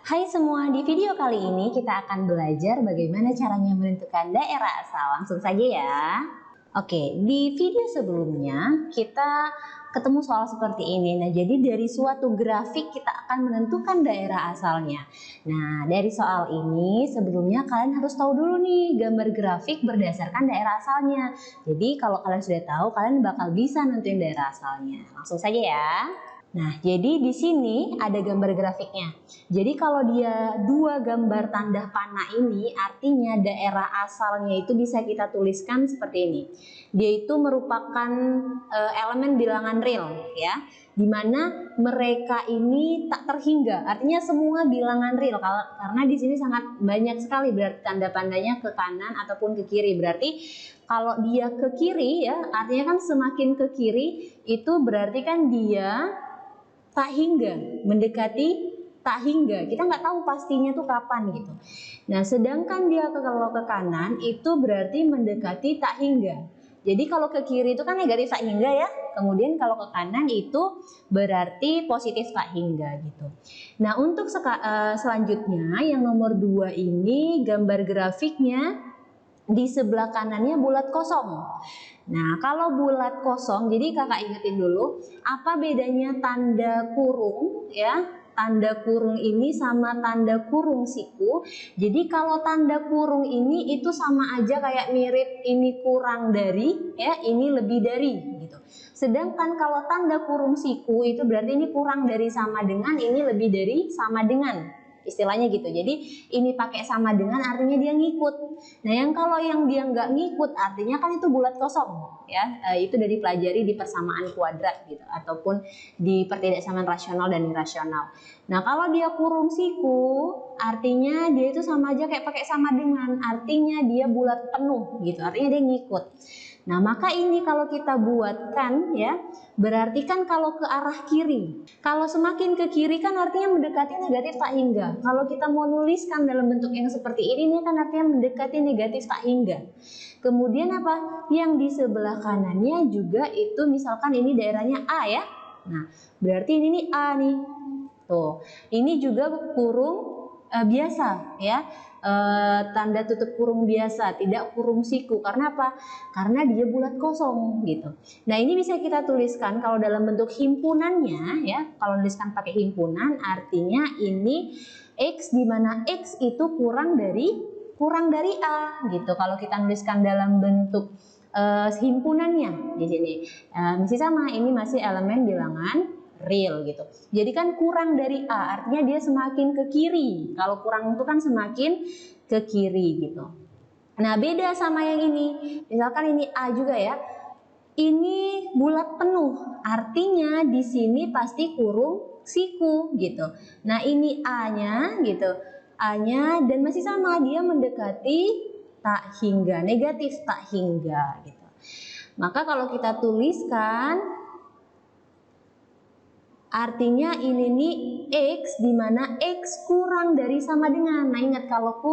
Hai semua, di video kali ini kita akan belajar bagaimana caranya menentukan daerah asal. Langsung saja ya. Oke, di video sebelumnya kita ketemu soal seperti ini. Nah, jadi dari suatu grafik kita akan menentukan daerah asalnya. Nah, dari soal ini sebelumnya kalian harus tahu dulu nih gambar grafik berdasarkan daerah asalnya. Jadi kalau kalian sudah tahu, kalian bakal bisa nentuin daerah asalnya. Langsung saja ya. Nah, jadi di sini ada gambar grafiknya. Jadi kalau dia dua gambar tanda panah ini, artinya daerah asalnya itu bisa kita tuliskan seperti ini. Dia itu merupakan elemen bilangan real, ya, dimana mereka ini tak terhingga. Artinya semua bilangan real, karena di sini sangat banyak sekali berarti tanda pandanya ke kanan ataupun ke kiri. Berarti kalau dia ke kiri, ya, artinya kan semakin ke kiri itu berarti kan dia tak hingga, mendekati tak hingga. Kita nggak tahu pastinya tuh kapan gitu. Nah, sedangkan dia kalau ke kanan itu berarti mendekati tak hingga. Jadi kalau ke kiri itu kan negatif tak hingga ya. Kemudian kalau ke kanan itu berarti positif tak hingga gitu. Nah, untuk selanjutnya yang nomor 2 ini gambar grafiknya di sebelah kanannya bulat kosong. Nah, kalau bulat kosong, jadi kakak ingetin dulu, apa bedanya tanda kurung ya? Tanda kurung ini sama tanda kurung siku. Jadi kalau tanda kurung ini itu sama aja kayak mirip ini kurang dari, ya, ini lebih dari gitu. Sedangkan kalau tanda kurung siku itu berarti ini kurang dari sama dengan, ini lebih dari sama dengan. Istilahnya gitu. Jadi ini pakai sama dengan artinya dia ngikut. Nah, kalau yang dia nggak ngikut artinya kan itu bulat kosong ya. Itu udah dipelajari di persamaan kuadrat gitu ataupun di pertidaksamaan rasional dan irasional. Nah, kalau dia kurung siku artinya dia itu sama aja kayak pakai sama dengan, artinya dia bulat penuh gitu. Artinya dia ngikut. Nah, maka ini kalau kita buatkan ya, berarti kan kalau ke arah kiri. Kalau semakin ke kiri kan artinya mendekati negatif tak hingga. Kalau kita mau nuliskan dalam bentuk yang seperti ini kan artinya mendekati negatif tak hingga. Kemudian apa? Yang di sebelah kanannya juga itu misalkan ini daerahnya A ya. Nah, berarti ini nih A nih. Tuh, ini juga kurung biasa ya. Tanda tutup kurung biasa, tidak kurung siku. Karena apa? Karena dia bulat kosong gitu. Nah, ini bisa kita tuliskan kalau dalam bentuk himpunannya ya. Kalau tuliskan pakai himpunan artinya ini X, di mana X itu kurang dari A gitu. Kalau kita tuliskan dalam bentuk himpunannya di sini masih sama, ini masih elemen bilangan real gitu. Jadi kan kurang dari A artinya dia semakin ke kiri. Kalau kurang itu kan semakin ke kiri gitu. Nah, beda sama yang ini. Misalkan ini A juga ya. Ini bulat penuh. Artinya di sini pasti kurung siku gitu. Nah, ini A-nya gitu. A-nya dan masih sama, dia mendekati tak hingga, negatif tak hingga gitu. Maka kalau kita tuliskan artinya ini nih X, di mana X kurang dari sama dengan. Nah, ingat kalau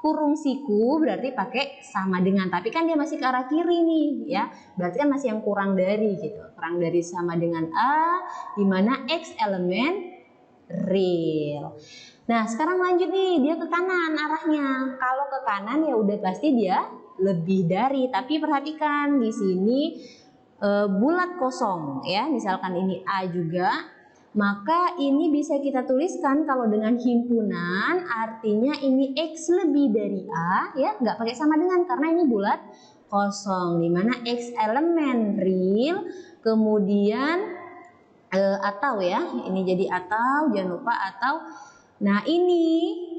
kurung siku berarti pakai sama dengan. Tapi kan dia masih ke arah kiri nih ya. Berarti kan masih yang kurang dari gitu. Kurang dari sama dengan A, di mana X elemen real. Nah, sekarang lanjut nih, dia ke kanan arahnya. Kalau ke kanan ya udah pasti dia lebih dari. Tapi perhatikan di sini bulat kosong ya. Misalkan ini A juga, maka ini bisa kita tuliskan kalau dengan himpunan artinya ini X lebih dari A ya, nggak pakai sama dengan karena ini bulat kosong, dimana X elemen real, kemudian atau ya, ini jadi atau, jangan lupa atau. Nah, ini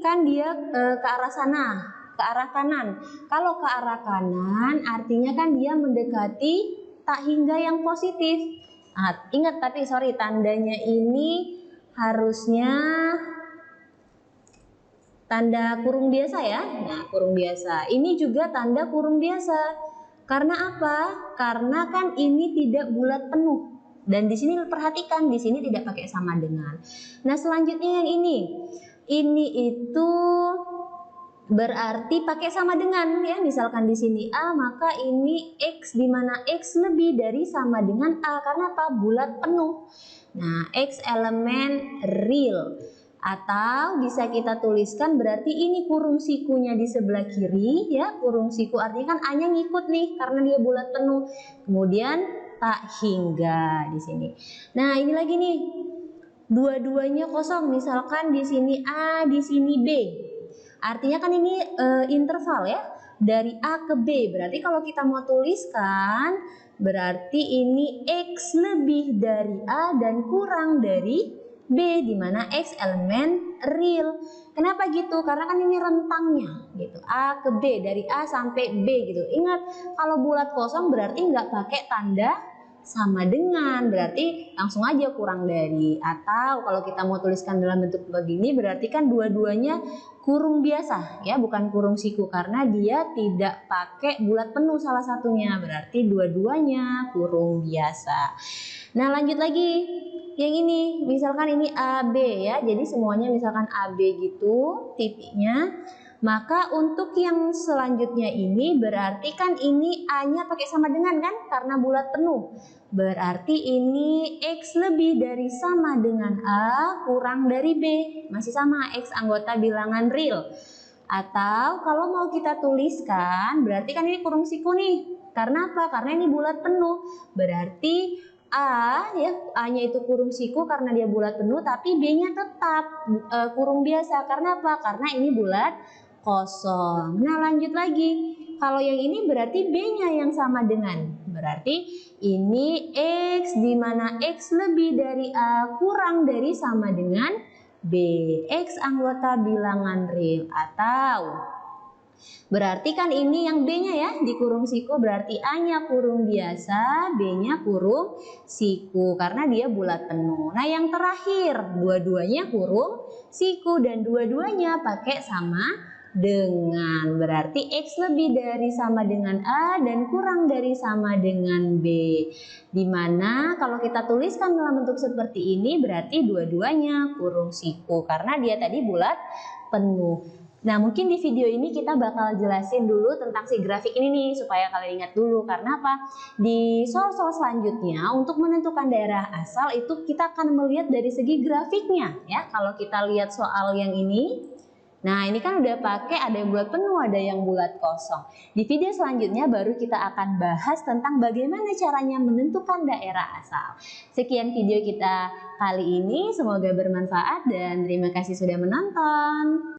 kan dia ke arah sana, ke arah kanan. Kalau ke arah kanan artinya kan dia mendekati tak hingga yang positif. Nah, ingat tapi tandanya ini harusnya tanda kurung biasa ya. Nah, kurung biasa. Ini juga tanda kurung biasa. Karena apa? Karena kan ini tidak bulat penuh. Dan di sini perhatikan, di sini tidak pakai sama dengan. Nah, selanjutnya yang ini. Ini itu berarti pakai sama dengan ya. Misalkan di sini A, maka ini X, di mana X lebih dari sama dengan A karena apa? Bulat penuh. Nah, X elemen real. Atau bisa kita tuliskan berarti ini kurung sikunya di sebelah kiri ya, kurung siku artinya kan A-nya ngikut nih karena dia bulat penuh. Kemudian tak hingga di sini. Nah, ini lagi nih. Dua-duanya kosong, misalkan di sini A, di sini B. Artinya kan ini interval ya, dari A ke B. Berarti kalau kita mau tuliskan, berarti ini X lebih dari A dan kurang dari B, di mana X elemen real. Kenapa gitu? Karena kan ini rentangnya gitu. A ke B, dari A sampai B gitu. Ingat, kalau bulat kosong berarti nggak pakai tanda sama dengan, berarti langsung aja kurang dari. Atau kalau kita mau tuliskan dalam bentuk begini, berarti kan dua-duanya kurung biasa ya, bukan kurung siku karena dia tidak pakai bulat penuh salah satunya, berarti dua-duanya kurung biasa. Nah, lanjut lagi. Yang ini, misalkan ini AB ya, jadi semuanya misalkan AB gitu titiknya. Maka untuk yang selanjutnya ini berarti kan ini A-nya pakai sama dengan kan, karena bulat penuh. Berarti ini X lebih dari sama dengan A kurang dari B. Masih sama, X anggota bilangan real. Atau kalau mau kita tuliskan, berarti kan ini kurung siku nih. Karena apa? Karena ini bulat penuh. Berarti A ya, A-nya itu kurung siku karena dia bulat penuh, tapi B-nya tetap kurung biasa. Karena apa? Karena ini bulat kosong. Nah, lanjut lagi. Kalau yang ini berarti B-nya yang sama dengan. Berarti ini X di mana X lebih dari A kurang dari sama dengan B. X anggota bilangan real. Atau berarti kan ini yang B-nya ya di kurung siku, berarti A-nya kurung biasa, B-nya kurung siku karena dia bulat penuh. Nah, yang terakhir dua-duanya kurung siku dan dua-duanya pakai sama dengan, berarti X lebih dari sama dengan A dan kurang dari sama dengan B. Dimana kalau kita tuliskan dalam bentuk seperti ini berarti dua-duanya kurung siku karena dia tadi bulat penuh. Nah, mungkin di video ini kita bakal jelasin dulu tentang si grafik ini nih supaya kalian ingat dulu. Karena apa? Di soal-soal selanjutnya untuk menentukan daerah asal itu kita akan melihat dari segi grafiknya ya. Kalau kita lihat soal yang ini, nah ini kan udah pakai ada yang bulat penuh, ada yang bulat kosong. Di video selanjutnya baru kita akan bahas tentang bagaimana caranya menentukan daerah asal. Sekian video kita kali ini, semoga bermanfaat dan terima kasih sudah menonton.